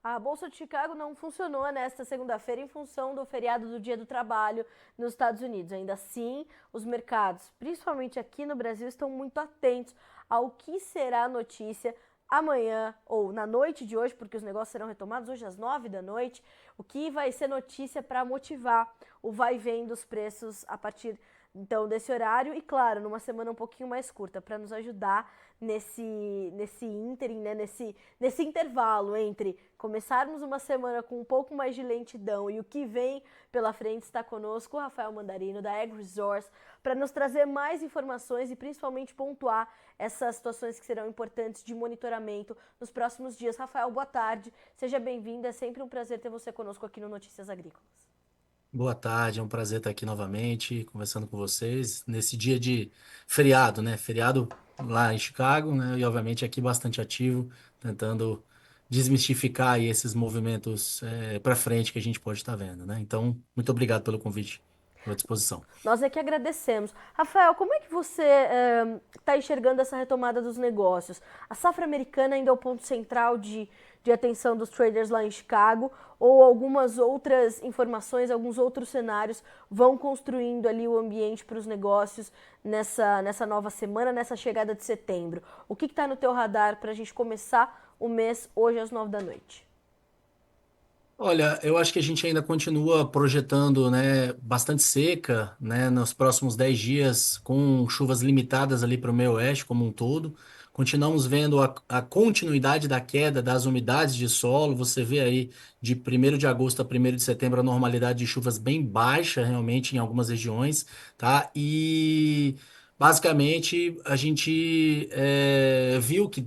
A Bolsa de Chicago não funcionou nesta segunda-feira em função do feriado do Dia do Trabalho nos Estados Unidos. Ainda assim, os mercados, principalmente aqui no Brasil, estão muito atentos ao que será a notícia amanhã ou na noite de hoje, porque os negócios serão retomados hoje às 9 da noite, o que vai ser notícia para motivar o vai e vem dos preços a partir então desse horário e, claro, numa semana um pouquinho mais curta, para nos ajudar nesse ínterim, né, nesse intervalo entre começarmos uma semana com um pouco mais de lentidão e o que vem pela frente. Está conosco o Rafael Mandarino, da Ag Resource, para nos trazer mais informações e principalmente pontuar essas situações que serão importantes de monitoramento nos próximos dias. Rafael, boa tarde, seja bem-vindo, é sempre um prazer ter você conosco aqui no Notícias Agrícolas. Boa tarde, é um prazer estar aqui novamente conversando com vocês nesse dia de feriado, né? Feriado lá em Chicago, né? E obviamente aqui bastante ativo, tentando desmistificar aí esses movimentos para frente que a gente pode estar vendo, né? Então, muito obrigado pelo convite, pela disposição. Nós é que agradecemos. Rafael, como é que você está enxergando essa retomada dos negócios? A safra americana ainda é o ponto central de atenção dos traders lá em Chicago, ou algumas outras informações, alguns outros cenários vão construindo ali o ambiente para os negócios nessa nova semana, nessa chegada de setembro? O que está no teu radar para a gente começar o mês hoje às 9 da noite? Olha, eu acho que a gente ainda continua projetando, né, bastante seca, né, nos próximos 10 dias, com chuvas limitadas ali para o meio oeste como um todo. Continuamos vendo a continuidade da queda das umidades de solo. Você vê aí de 1º de agosto a 1º de setembro a normalidade de chuvas bem baixa, realmente, em algumas regiões, tá? E basicamente a gente viu que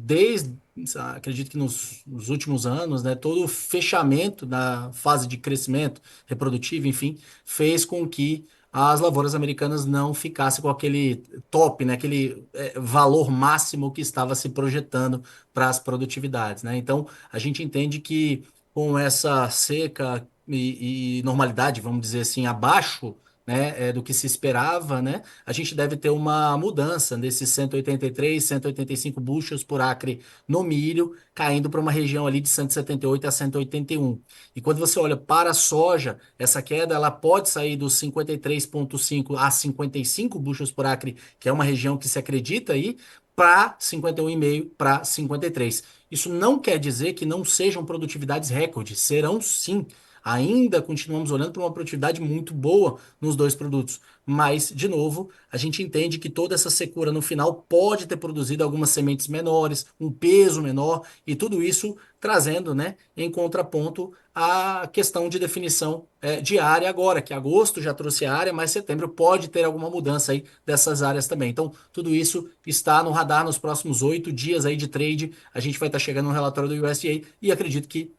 acredito que nos últimos anos, né, todo o fechamento da fase de crescimento reprodutivo, enfim, fez com que as lavouras americanas não ficassem com aquele top, né, aquele valor máximo que estava se projetando para as produtividades, né? Então, a gente entende que com essa seca e normalidade, vamos dizer assim, abaixo, né, do que se esperava, né? A gente deve ter uma mudança desses 183, 185 bushels por acre no milho, caindo para uma região ali de 178 a 181. E quando você olha para a soja, essa queda ela pode sair dos 53,5 a 55 bushels por acre, que é uma região que se acredita aí, para 51,5 para 53. Isso não quer dizer que não sejam produtividades recordes, serão sim. Ainda continuamos olhando para uma produtividade muito boa nos dois produtos. Mas, de novo, a gente entende que toda essa secura no final pode ter produzido algumas sementes menores, um peso menor, e tudo isso trazendo, né, em contraponto a questão de definição de área agora, que agosto já trouxe área, mas setembro pode ter alguma mudança aí dessas áreas também. Então, tudo isso está no radar nos próximos 8 dias aí de trade. A gente vai estar chegando no relatório do USDA e acredito que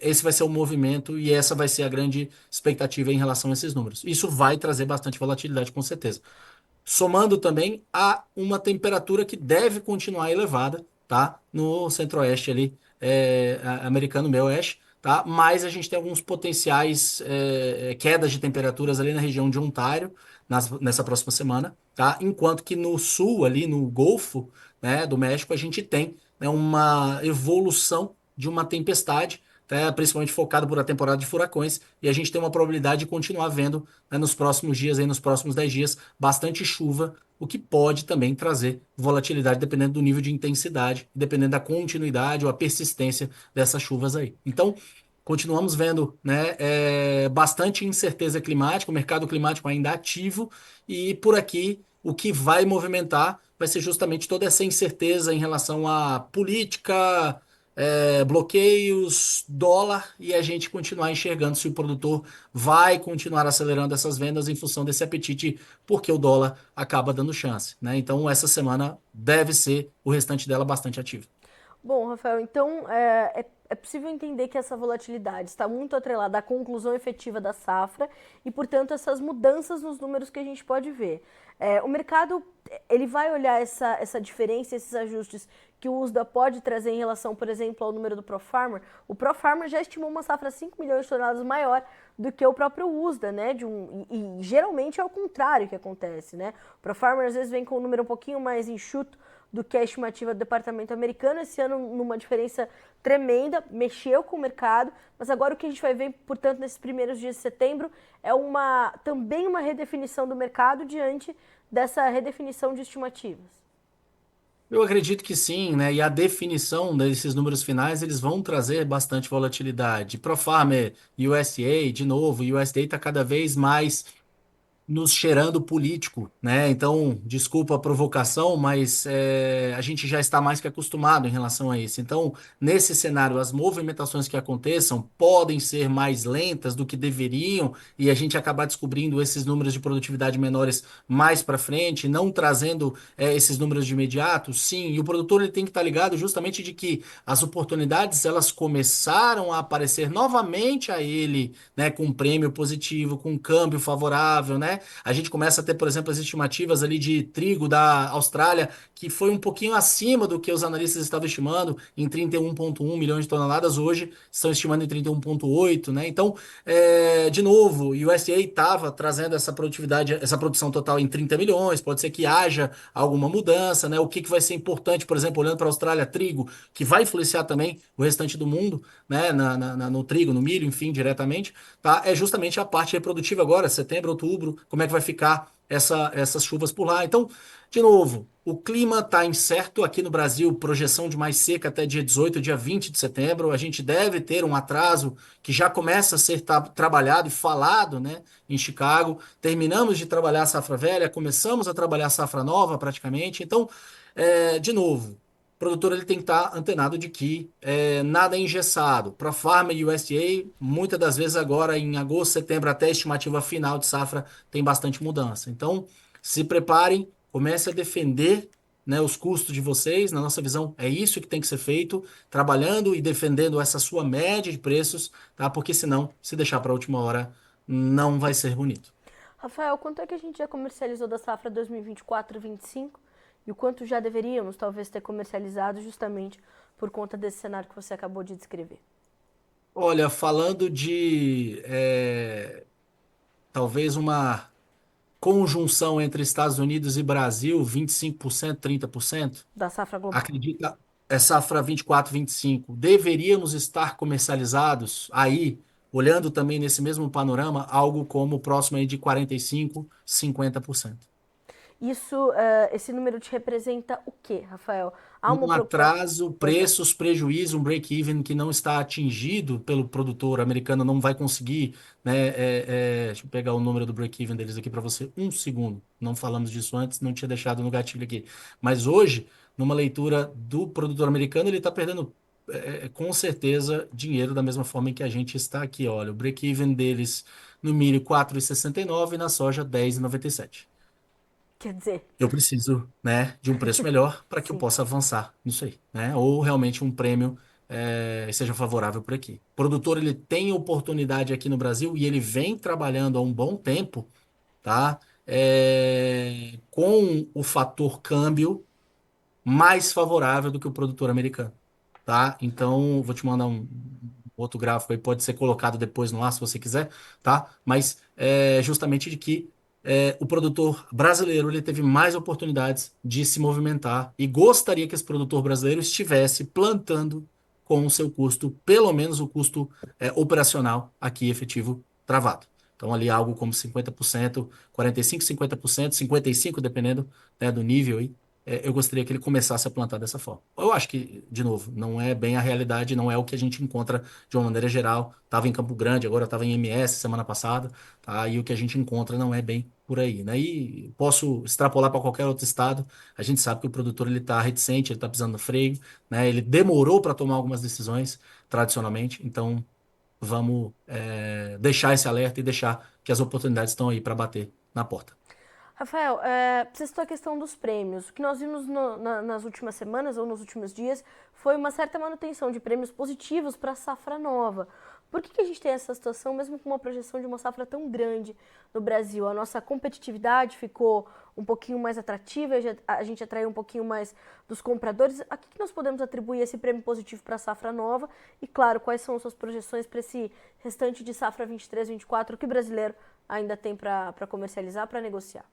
esse vai ser o movimento e essa vai ser a grande expectativa em relação a esses números. Isso vai trazer bastante volatilidade, com certeza. Somando também a uma temperatura que deve continuar elevada, tá? No centro-oeste ali, americano, meio oeste, tá? Mas a gente tem alguns potenciais quedas de temperaturas ali na região de Ontário nessa próxima semana, tá? Enquanto que no sul, ali no Golfo, né, do México, a gente tem, né, uma evolução de uma tempestade, tá? Principalmente focada por a temporada de furacões, e a gente tem uma probabilidade de continuar vendo, né, nos próximos dias, aí, nos próximos 10 dias, bastante chuva, o que pode também trazer volatilidade dependendo do nível de intensidade, dependendo da continuidade ou a persistência dessas chuvas aí. Então, continuamos vendo, né, bastante incerteza climática, o mercado climático ainda ativo, e por aqui o que vai movimentar vai ser justamente toda essa incerteza em relação à política, bloqueios, dólar, e a gente continuar enxergando se o produtor vai continuar acelerando essas vendas em função desse apetite, porque o dólar acaba dando chance, né? Então, essa semana deve ser o restante dela bastante ativo. Bom, Rafael, então é possível entender que essa volatilidade está muito atrelada à conclusão efetiva da safra e, portanto, essas mudanças nos números que a gente pode ver. O mercado ele vai olhar essa diferença, esses ajustes que o USDA pode trazer em relação, por exemplo, ao número do ProFarmer. O ProFarmer já estimou uma safra 5 milhões de toneladas maior do que o próprio USDA, né? E geralmente é o contrário que acontece, né? O ProFarmer às vezes vem com um número um pouquinho mais enxuto do que a estimativa do departamento americano. Esse ano, numa diferença tremenda, mexeu com o mercado, mas agora o que a gente vai ver, portanto, nesses primeiros dias de setembro é também uma redefinição do mercado diante dessa redefinição de estimativas. Eu acredito que sim, né? E a definição desses números finais, eles vão trazer bastante volatilidade. Profarmer, USDA, de novo, o USDA está cada vez mais nos cheirando político, né? Então, desculpa a provocação, mas a gente já está mais que acostumado em relação a isso. Então, nesse cenário, as movimentações que aconteçam podem ser mais lentas do que deveriam e a gente acabar descobrindo esses números de produtividade menores mais para frente, não trazendo esses números de imediato. Sim, e o produtor ele tem que estar ligado justamente de que as oportunidades elas começaram a aparecer novamente a ele, né? Com um prêmio positivo, com um câmbio favorável, né? A gente começa a ter, por exemplo, as estimativas ali de trigo da Austrália, que foi um pouquinho acima do que os analistas estavam estimando, em 31,1 milhões de toneladas, hoje estão estimando em 31,8, né? Então, de novo, o USDA estava trazendo essa produtividade, essa produção total em 30 milhões, pode ser que haja alguma mudança, né? O que vai ser importante, por exemplo, olhando para a Austrália, trigo, que vai influenciar também o restante do mundo, né? No trigo, no milho, enfim, diretamente, tá? É justamente a parte reprodutiva agora, setembro, outubro, como é que vai ficar essas chuvas por lá. Então, de novo, o clima está incerto aqui no Brasil, projeção de mais seca até dia 18, dia 20 de setembro. A gente deve ter um atraso que já começa a ser trabalhado e falado, né, em Chicago. Terminamos de trabalhar a safra velha, começamos a trabalhar a safra nova praticamente. Então, de novo, o produtor ele tem que estar antenado de que nada é engessado. ProFarm e USDA, muitas das vezes agora em agosto, setembro, até a estimativa final de safra, tem bastante mudança. Então, se preparem, comece a defender, né, os custos de vocês. Na nossa visão, é isso que tem que ser feito, trabalhando e defendendo essa sua média de preços, tá? Porque senão, se deixar para a última hora, não vai ser bonito. Rafael, quanto é que a gente já comercializou da safra 2024-25 e o quanto já deveríamos talvez ter comercializado justamente por conta desse cenário que você acabou de descrever? Olha, falando de talvez uma conjunção entre Estados Unidos e Brasil, 25%, 30%. Da safra global. Acredita, é safra 24, 25. Deveríamos estar comercializados aí, olhando também nesse mesmo panorama, algo como próximo aí de 45, 50%. Isso, esse número te representa o quê, Rafael? Há uma Um preocupação? atraso, Pois não. preços, prejuízo, um break-even que não está atingido pelo produtor americano, não vai conseguir, né? Deixa eu pegar o número do break-even deles aqui para você. Um segundo. Não falamos disso antes, não tinha deixado no gatilho aqui. Mas hoje, numa leitura do produtor americano, ele está perdendo com certeza dinheiro da mesma forma em que a gente está aqui. Olha, o break-even deles no milho 4,69 e na soja 10,97. Quer dizer, Eu preciso, né, de um preço melhor para que eu sim. possa avançar nisso aí, né? Ou realmente um prêmio seja favorável por aqui. O produtor ele tem oportunidade aqui no Brasil e ele vem trabalhando há um bom tempo, tá? Com o fator câmbio mais favorável do que o produtor americano, tá? Então, vou te mandar um outro gráfico aí, pode ser colocado depois no ar se você quiser, tá? Mas justamente de que o produtor brasileiro ele teve mais oportunidades de se movimentar e gostaria que esse produtor brasileiro estivesse plantando com o seu custo, pelo menos o custo operacional aqui efetivo travado. Então, ali algo como 50%, 45%, 50%, 55%, dependendo, né, do nível aí, eu gostaria que ele começasse a plantar dessa forma. Eu acho que, de novo, não é bem a realidade, não é o que a gente encontra de uma maneira geral. Estava em Campo Grande, agora estava em MS semana passada, tá? E o que a gente encontra não é bem por aí, né? E posso extrapolar para qualquer outro estado. A gente sabe que o produtor ele está reticente, ele está pisando no freio, né? Ele demorou para tomar algumas decisões tradicionalmente, então vamos deixar esse alerta e deixar que as oportunidades estão aí para bater na porta. Rafael, você citou a questão dos prêmios. O que nós vimos nas últimas semanas ou nos últimos dias foi uma certa manutenção de prêmios positivos para a safra nova. Por que a gente tem essa situação, mesmo com uma projeção de uma safra tão grande no Brasil? A nossa competitividade ficou um pouquinho mais atrativa, a gente atraiu um pouquinho mais dos compradores. A que nós podemos atribuir esse prêmio positivo para a safra nova? E, claro, quais são as suas projeções para esse restante de safra 23, 24, que o brasileiro ainda tem para comercializar, para negociar?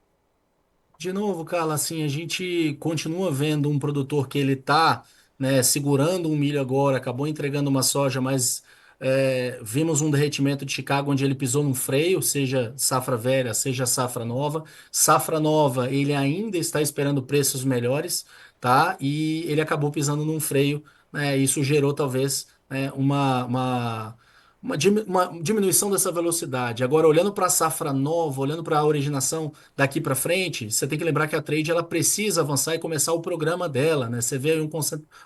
De novo, Carla, assim, a gente continua vendo um produtor que ele está, né, segurando um milho agora, acabou entregando uma soja, mas vimos um derretimento de Chicago onde ele pisou num freio, seja safra velha, seja safra nova. Safra nova, ele ainda está esperando preços melhores, tá? E ele acabou pisando num freio, né? Isso gerou talvez, né, uma diminuição dessa velocidade. Agora, olhando para a safra nova, olhando para a originação daqui para frente, você tem que lembrar que a trade ela precisa avançar e começar o programa dela, né? Você vê aí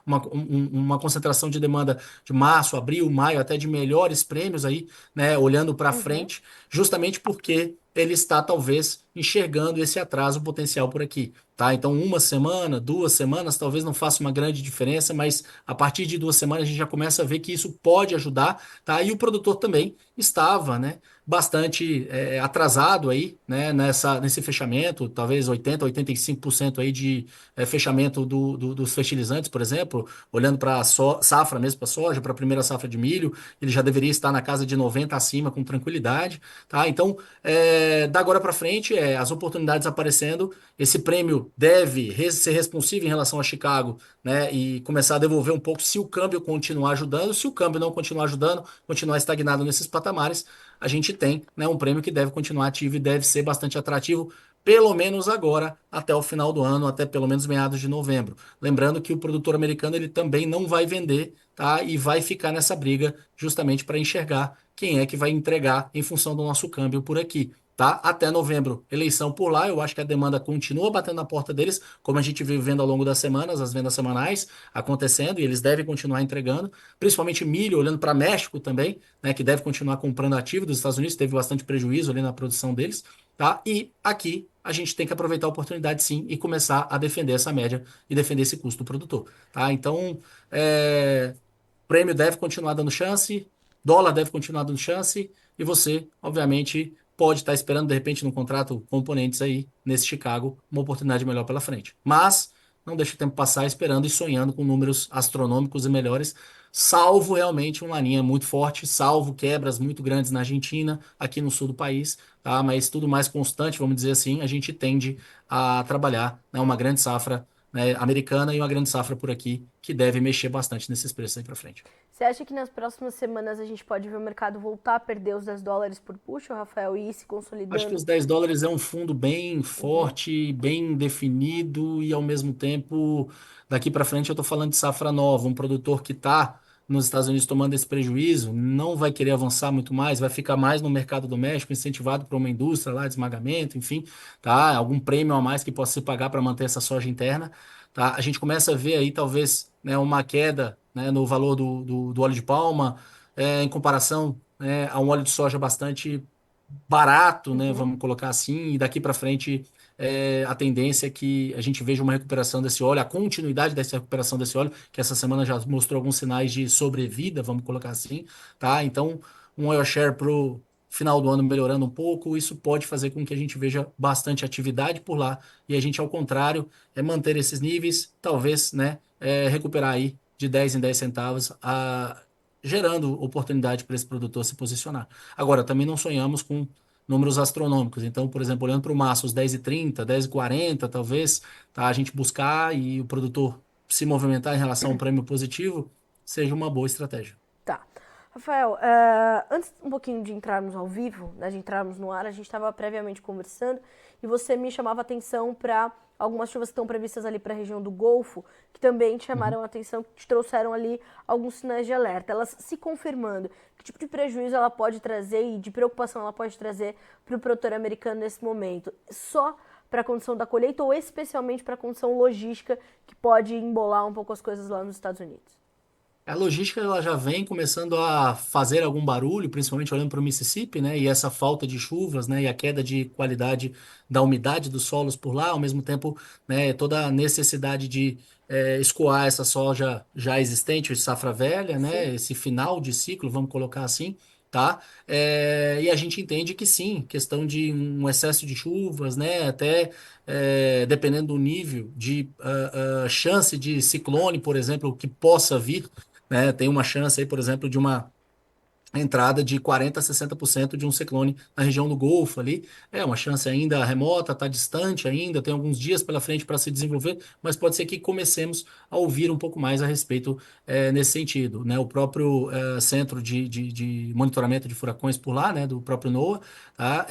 uma concentração de demanda de março, abril, maio, até de melhores prêmios aí, né? Olhando para Uhum. frente, justamente porque ele está talvez enxergando esse atraso potencial por aqui. Tá? Então, uma semana, 2 semanas, talvez não faça uma grande diferença, mas a partir de 2 semanas a gente já começa a ver que isso pode ajudar, tá? E o produtor também estava, né, bastante atrasado aí, né, nesse fechamento, talvez 80, 85% aí de fechamento dos fertilizantes, por exemplo, olhando para a safra mesmo, para soja, para a primeira safra de milho, ele já deveria estar na casa de 90 acima com tranquilidade, tá? Então, da agora para frente, as oportunidades aparecendo, esse prêmio deve ser responsivo em relação a Chicago, né, e começar a devolver um pouco se o câmbio continuar ajudando, se o câmbio não continuar ajudando, continuar estagnado nesses patamares, a gente tem, né, um prêmio que deve continuar ativo e deve ser bastante atrativo, pelo menos agora, até o final do ano, até pelo menos meados de novembro. Lembrando que o produtor americano ele também não vai vender, tá? E vai ficar nessa briga justamente para enxergar quem é que vai entregar em função do nosso câmbio por aqui. Tá? Até novembro, eleição por lá. Eu acho que a demanda continua batendo na porta deles, como a gente vive vendo ao longo das semanas, as vendas semanais acontecendo, e eles devem continuar entregando, principalmente milho, olhando para México também, né, que deve continuar comprando ativo dos Estados Unidos, teve bastante prejuízo ali na produção deles, tá? E aqui a gente tem que aproveitar a oportunidade sim e começar a defender essa média e defender esse custo do produtor, tá? Então, prêmio deve continuar dando chance, dólar deve continuar dando chance, e você, obviamente, pode estar esperando, de repente, num contrato componentes aí, nesse Chicago, uma oportunidade melhor pela frente. Mas não deixe o tempo passar esperando e sonhando com números astronômicos e melhores, salvo realmente uma linha muito forte, salvo quebras muito grandes na Argentina, aqui no sul do país, tá? Mas tudo mais constante, vamos dizer assim, a gente tende a trabalhar, né, uma grande safra, né, americana e uma grande safra por aqui, que deve mexer bastante nesses preços aí para frente. Você acha que nas próximas semanas a gente pode ver o mercado voltar a perder os $10 por puxo, Rafael, e ir se Acho que consolidando? os US$ 10 é um fundo bem Uhum. forte, bem definido e ao mesmo tempo, daqui para frente eu estou falando de safra nova, um produtor que está nos Estados Unidos tomando esse prejuízo, não vai querer avançar muito mais, vai ficar mais no mercado doméstico, incentivado por uma indústria lá de esmagamento, enfim, tá? Algum prêmio a mais que possa se pagar para manter essa soja interna, tá? A gente começa a ver aí talvez, né, uma queda, né, no valor do óleo de palma, em comparação, né, a um óleo de soja bastante barato, né? Uhum. Vamos colocar assim, e daqui para frente a tendência é que a gente veja uma recuperação desse óleo, a continuidade dessa recuperação desse óleo, que essa semana já mostrou alguns sinais de sobrevida, vamos colocar assim, tá? Então, um oil share pro final do ano melhorando um pouco, isso pode fazer com que a gente veja bastante atividade por lá e a gente, ao contrário, manter esses níveis, talvez, né, recuperar aí de 10 em 10 centavos, gerando oportunidade para esse produtor se posicionar. Agora, também não sonhamos com números astronômicos. Então, por exemplo, olhando para o maço, os 10,30, 10,40, talvez, tá? A gente buscar e o produtor se movimentar em relação a um prêmio positivo seja uma boa estratégia. Tá. Rafael, antes um pouquinho de entrarmos ao vivo, né, de entrarmos no ar, a gente estava previamente conversando e você me chamava atenção para algumas chuvas que estão previstas ali para a região do Golfo, que também te Uhum. chamaram a atenção, que te trouxeram ali alguns sinais de alerta. Elas se confirmando, que tipo de prejuízo ela pode trazer e de preocupação ela pode trazer para o produtor americano nesse momento? Só para a condição da colheita ou especialmente para a condição logística que pode embolar um pouco as coisas lá nos Estados Unidos? A logística ela já vem começando a fazer algum barulho, principalmente olhando para o Mississippi, né? E essa falta de chuvas, né? E a queda de qualidade da umidade dos solos por lá, ao mesmo tempo, né? Toda a necessidade de escoar essa soja já existente, safra velha, Sim. né? Esse final de ciclo, vamos colocar assim, tá? E a gente entende que sim, questão de um excesso de chuvas, né? Até dependendo do nível de chance de ciclone, por exemplo, que possa vir, né? Tem uma chance aí, por exemplo, de uma a entrada de 40% a 60% de um ciclone na região do Golfo ali. É uma chance ainda remota, está distante ainda, tem alguns dias pela frente para se desenvolver, mas pode ser que comecemos a ouvir um pouco mais a respeito nesse sentido, né? O próprio Centro de Monitoramento de Furacões por lá, né, do próprio NOAA, tá?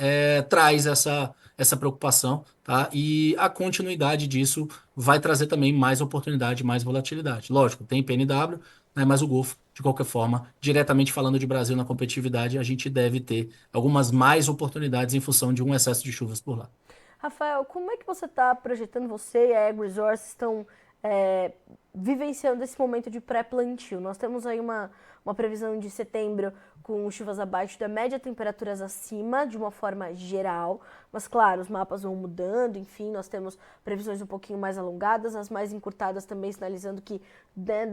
Traz essa preocupação, tá? E a continuidade disso vai trazer também mais oportunidade, mais volatilidade. Lógico, tem PNW, né, mas o Golfo, de qualquer forma, diretamente falando de Brasil na competitividade, a gente deve ter algumas mais oportunidades em função de um excesso de chuvas por lá. Rafael, como é que você está projetando, você e a Ag Resources estão é, vivenciando esse momento de pré-plantio? Nós temos aí uma previsão de setembro com chuvas abaixo da média, temperaturas acima, de uma forma geral, mas claro, os mapas vão mudando, enfim, nós temos previsões um pouquinho mais alongadas, as mais encurtadas também sinalizando que né,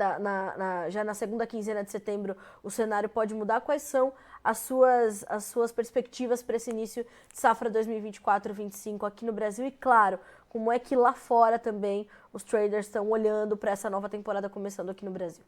já na segunda quinzena de setembro o cenário pode mudar. Quais são as suas perspectivas para esse início de safra 2024-25 aqui no Brasil? E claro, como é que lá fora também os traders estão olhando para essa nova temporada começando aqui no Brasil?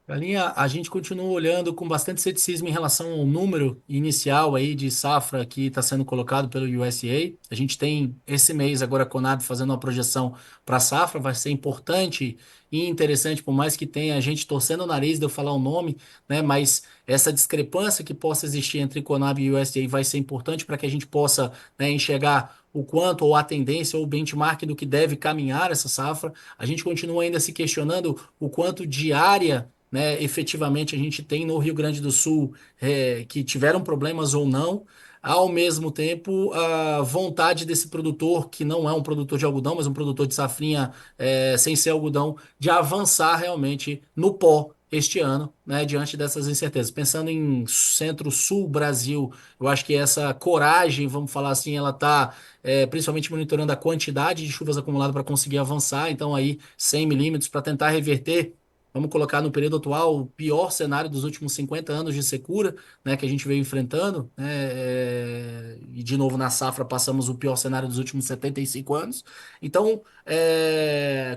Galinha, a gente continua olhando com bastante ceticismo em relação ao número inicial aí de safra que está sendo colocado pelo USDA. A gente tem esse mês agora a Conab fazendo uma projeção para a safra, vai ser importante e interessante, por mais que tenha a gente torcendo o nariz de eu falar o nome, né? Mas essa discrepância que possa existir entre Conab e USDA vai ser importante para que a gente possa, né, enxergar o quanto, ou a tendência, ou o benchmark do que deve caminhar essa safra. A gente continua ainda se questionando o quanto de área, né, efetivamente a gente tem no Rio Grande do Sul que tiveram problemas ou não. Ao mesmo tempo, a vontade desse produtor, que não é um produtor de algodão, mas um produtor de safrinha sem ser algodão, de avançar realmente no pó este ano, né, diante dessas incertezas. Pensando em centro-sul Brasil, eu acho que essa coragem, vamos falar assim, ela está principalmente monitorando a quantidade de chuvas acumuladas para conseguir avançar. Então, aí, 100 milímetros para tentar reverter. Vamos colocar no período atual o pior cenário dos últimos 50 anos de secura, né, que a gente veio enfrentando, né, e de novo na safra passamos o pior cenário dos últimos 75 anos. Então,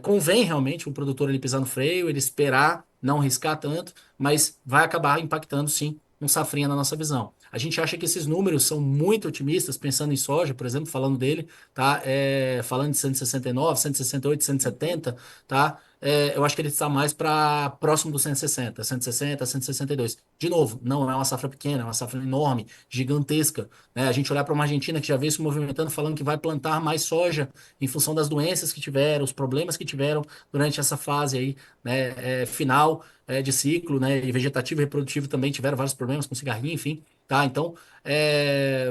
convém realmente o produtor ele pisar no freio, ele esperar, não riscar tanto, mas vai acabar impactando sim um safrinha na nossa visão. A gente acha que esses números são muito otimistas, pensando em soja, por exemplo, falando dele, tá? Falando de 169, 168, Uhum. 170, tá? Eu acho que ele está mais para próximo dos 160, 160, 162. De novo, não é uma safra pequena, é uma safra enorme, gigantesca, né? A gente olhar para uma Argentina que já veio se movimentando, falando que vai plantar mais soja em função das doenças que tiveram, os problemas que tiveram durante essa fase aí, né, final de ciclo, né, e vegetativo e reprodutivo também tiveram vários problemas com cigarrinho, enfim, tá? Então,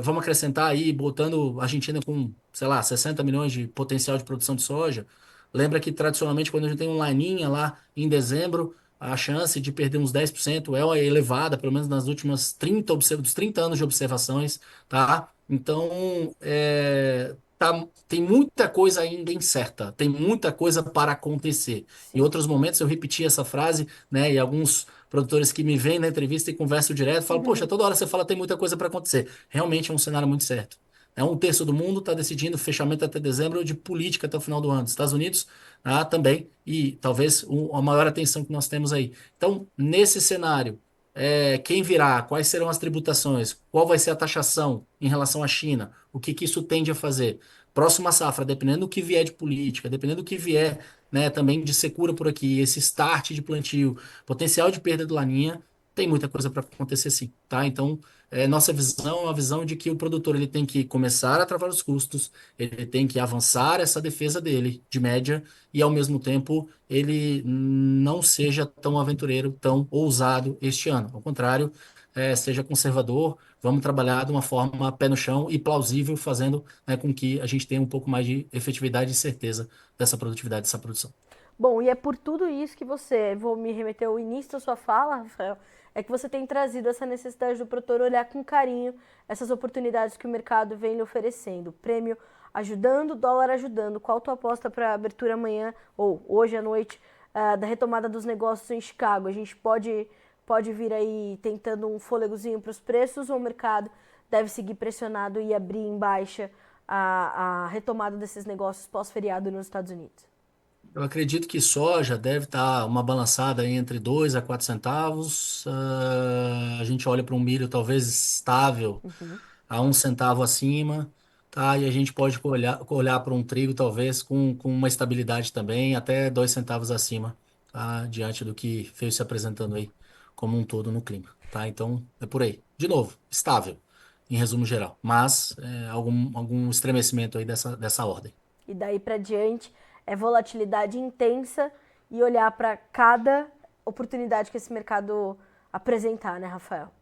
vamos acrescentar aí, botando a Argentina com, sei lá, 60 milhões de potencial de produção de soja. Lembra que tradicionalmente, quando a gente tem um laninha lá em dezembro, a chance de perder uns 10% é elevada, pelo menos nas últimas dos 30 anos de observações, tá? Então, tem muita coisa ainda incerta, tem muita coisa para acontecer. Em Sim. outros momentos eu repeti essa frase, né? E alguns produtores que me veem na entrevista e conversam direto falam: Poxa, toda hora você fala tem muita coisa para acontecer. Realmente é um cenário muito certo. Um terço do mundo está decidindo fechamento até dezembro de política até o final do ano. Estados Unidos também, e talvez a maior atenção que nós temos aí. Então, nesse cenário, quem virá, quais serão as tributações, qual vai ser a taxação em relação à China, o que isso tende a fazer? Próxima safra, dependendo do que vier de política, dependendo do que vier, né, também de secura por aqui, esse start de plantio, potencial de perda do laninha, tem muita coisa para acontecer sim, tá? Então, nossa visão é uma visão de que o produtor ele tem que começar a travar os custos, ele tem que avançar essa defesa dele, de média, e ao mesmo tempo ele não seja tão aventureiro, tão ousado este ano. Ao contrário, seja conservador, vamos trabalhar de uma forma pé no chão e plausível, fazendo, né, com que a gente tenha um pouco mais de efetividade e certeza dessa produtividade, dessa produção. Bom, e é por tudo isso que vou me remeter ao início da sua fala, Rafael, é que você tem trazido essa necessidade do produtor olhar com carinho essas oportunidades que o mercado vem lhe oferecendo. Prêmio ajudando, dólar ajudando. Qual a tua aposta para a abertura amanhã ou hoje à noite da retomada dos negócios em Chicago? A gente pode vir aí tentando um fôlegozinho para os preços ou o mercado deve seguir pressionado e abrir em baixa a retomada desses negócios pós-feriado nos Estados Unidos? Eu acredito que soja deve estar uma balançada aí entre 2 a 4 centavos. A gente olha para um milho talvez estável Uhum. a 1 centavo acima, tá? E a gente pode olhar para um trigo talvez com uma estabilidade também, até 2 centavos acima, tá? Diante do que veio se apresentando aí como um todo no clima, tá? Então é por aí. De novo, estável, em resumo geral, mas algum estremecimento aí dessa ordem. E daí para diante é volatilidade intensa e olhar para cada oportunidade que esse mercado apresentar, né, Rafael?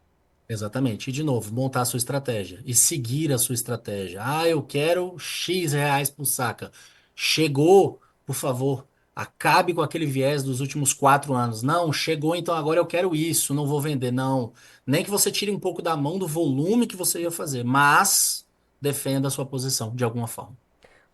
Exatamente. E de novo, montar a sua estratégia e seguir a sua estratégia. Ah, eu quero X reais por saca. Chegou, por favor, acabe com aquele viés dos últimos 4 anos. Não, chegou, então agora eu quero isso, não vou vender. Não. Nem que você tire um pouco da mão do volume que você ia fazer, mas defenda a sua posição de alguma forma.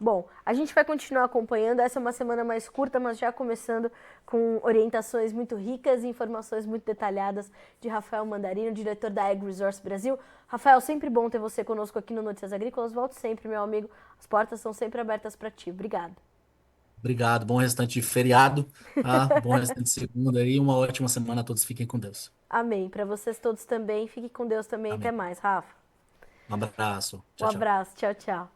Bom, a gente vai continuar acompanhando. Essa é uma semana mais curta, mas já começando com orientações muito ricas e informações muito detalhadas de Rafael Mandarino, diretor da Ag Resource Brasil. Rafael, sempre bom ter você conosco aqui no Notícias Agrícolas. Volte sempre, meu amigo. As portas são sempre abertas para ti. Obrigada. Obrigado, bom restante de feriado, tá? Bom restante de segunda aí, uma ótima semana a todos. Fiquem com Deus. Amém. Para vocês todos também. Fique com Deus também. Até Amém. mais, Rafa. Um abraço. Um Tchau, tchau. abraço. Tchau, tchau.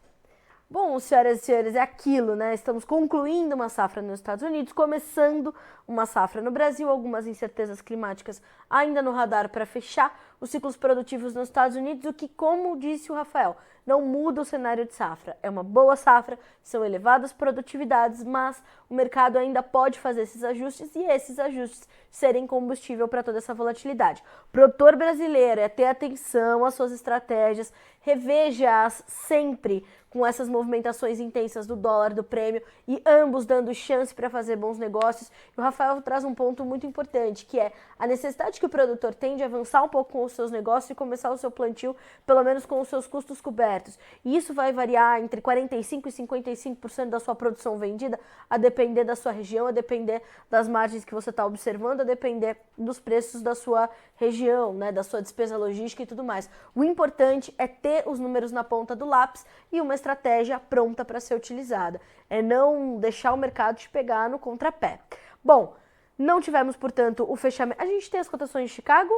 Bom, senhoras e senhores, é aquilo, né? Estamos concluindo uma safra nos Estados Unidos, começando uma safra no Brasil, algumas incertezas climáticas ainda no radar para fechar os ciclos produtivos nos Estados Unidos, o que, como disse o Rafael, não muda o cenário de safra. É uma boa safra, são elevadas produtividades, mas o mercado ainda pode fazer esses ajustes e esses ajustes serem combustível para toda essa volatilidade. O produtor brasileiro é ter atenção às suas estratégias, reveja-as sempre com essas movimentações intensas do dólar, do prêmio, e ambos dando chance para fazer bons negócios. E o Rafael traz um ponto muito importante, que é a necessidade que o produtor tem de avançar um pouco com os seus negócios e começar o seu plantio, pelo menos com os seus custos cobertos. E isso vai variar entre 45% e 55% da sua produção vendida, a depender da sua região, a depender das margens que você está observando, a depender dos preços da sua região, né, da sua despesa logística e tudo mais. O importante é ter os números na ponta do lápis e uma estratégia pronta para ser utilizada. É não deixar o mercado te pegar no contrapé. Bom, não tivemos, portanto, o fechamento. A gente tem as cotações de Chicago?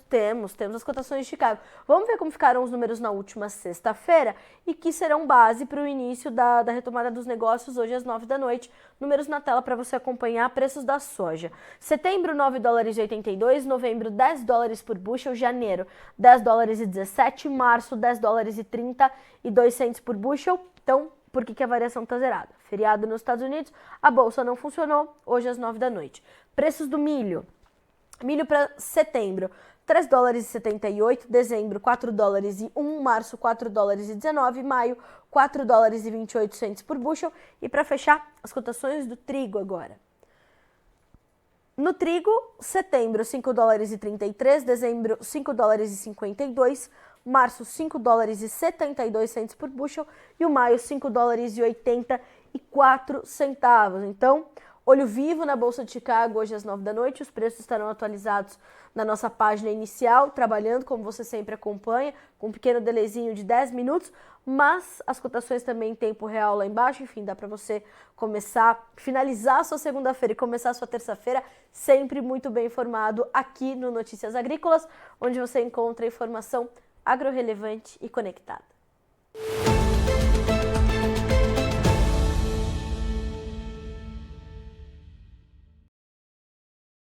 Temos as cotações de Chicago. Vamos ver como ficaram os números na última sexta-feira e que serão base para o início da retomada dos negócios hoje às 9 da noite. Números na tela para você acompanhar preços da soja. Setembro, 9 dólares e 82, novembro, 10 dólares por bushel, janeiro, 10 dólares e 17, março, 10 dólares e 32 cents por bushel. Então, por que a variação está zerada? Feriado nos Estados Unidos, a bolsa não funcionou, hoje às 9 da noite. Preços do milho. Milho para setembro, 3 dólares e 78, dezembro, 4 dólares e 1, março, 4 dólares e 19, maio, 4 dólares e 28 cents por bushel. E para fechar, as cotações do trigo agora. No trigo, setembro, 5 dólares e 33, dezembro, 5 dólares e 52, março, 5 dólares e 72 cents por bushel e o maio, 5 dólares e 84 centavos. Então, olho vivo na Bolsa de Chicago hoje às 9 da noite, os preços estarão atualizados na nossa página inicial, trabalhando como você sempre acompanha, com um pequeno delayzinho de 10 minutos, mas as cotações também em tempo real lá embaixo, enfim, dá para você começar, finalizar a sua segunda-feira e começar a sua terça-feira sempre muito bem informado aqui no Notícias Agrícolas, onde você encontra informação agro-relevante e conectada.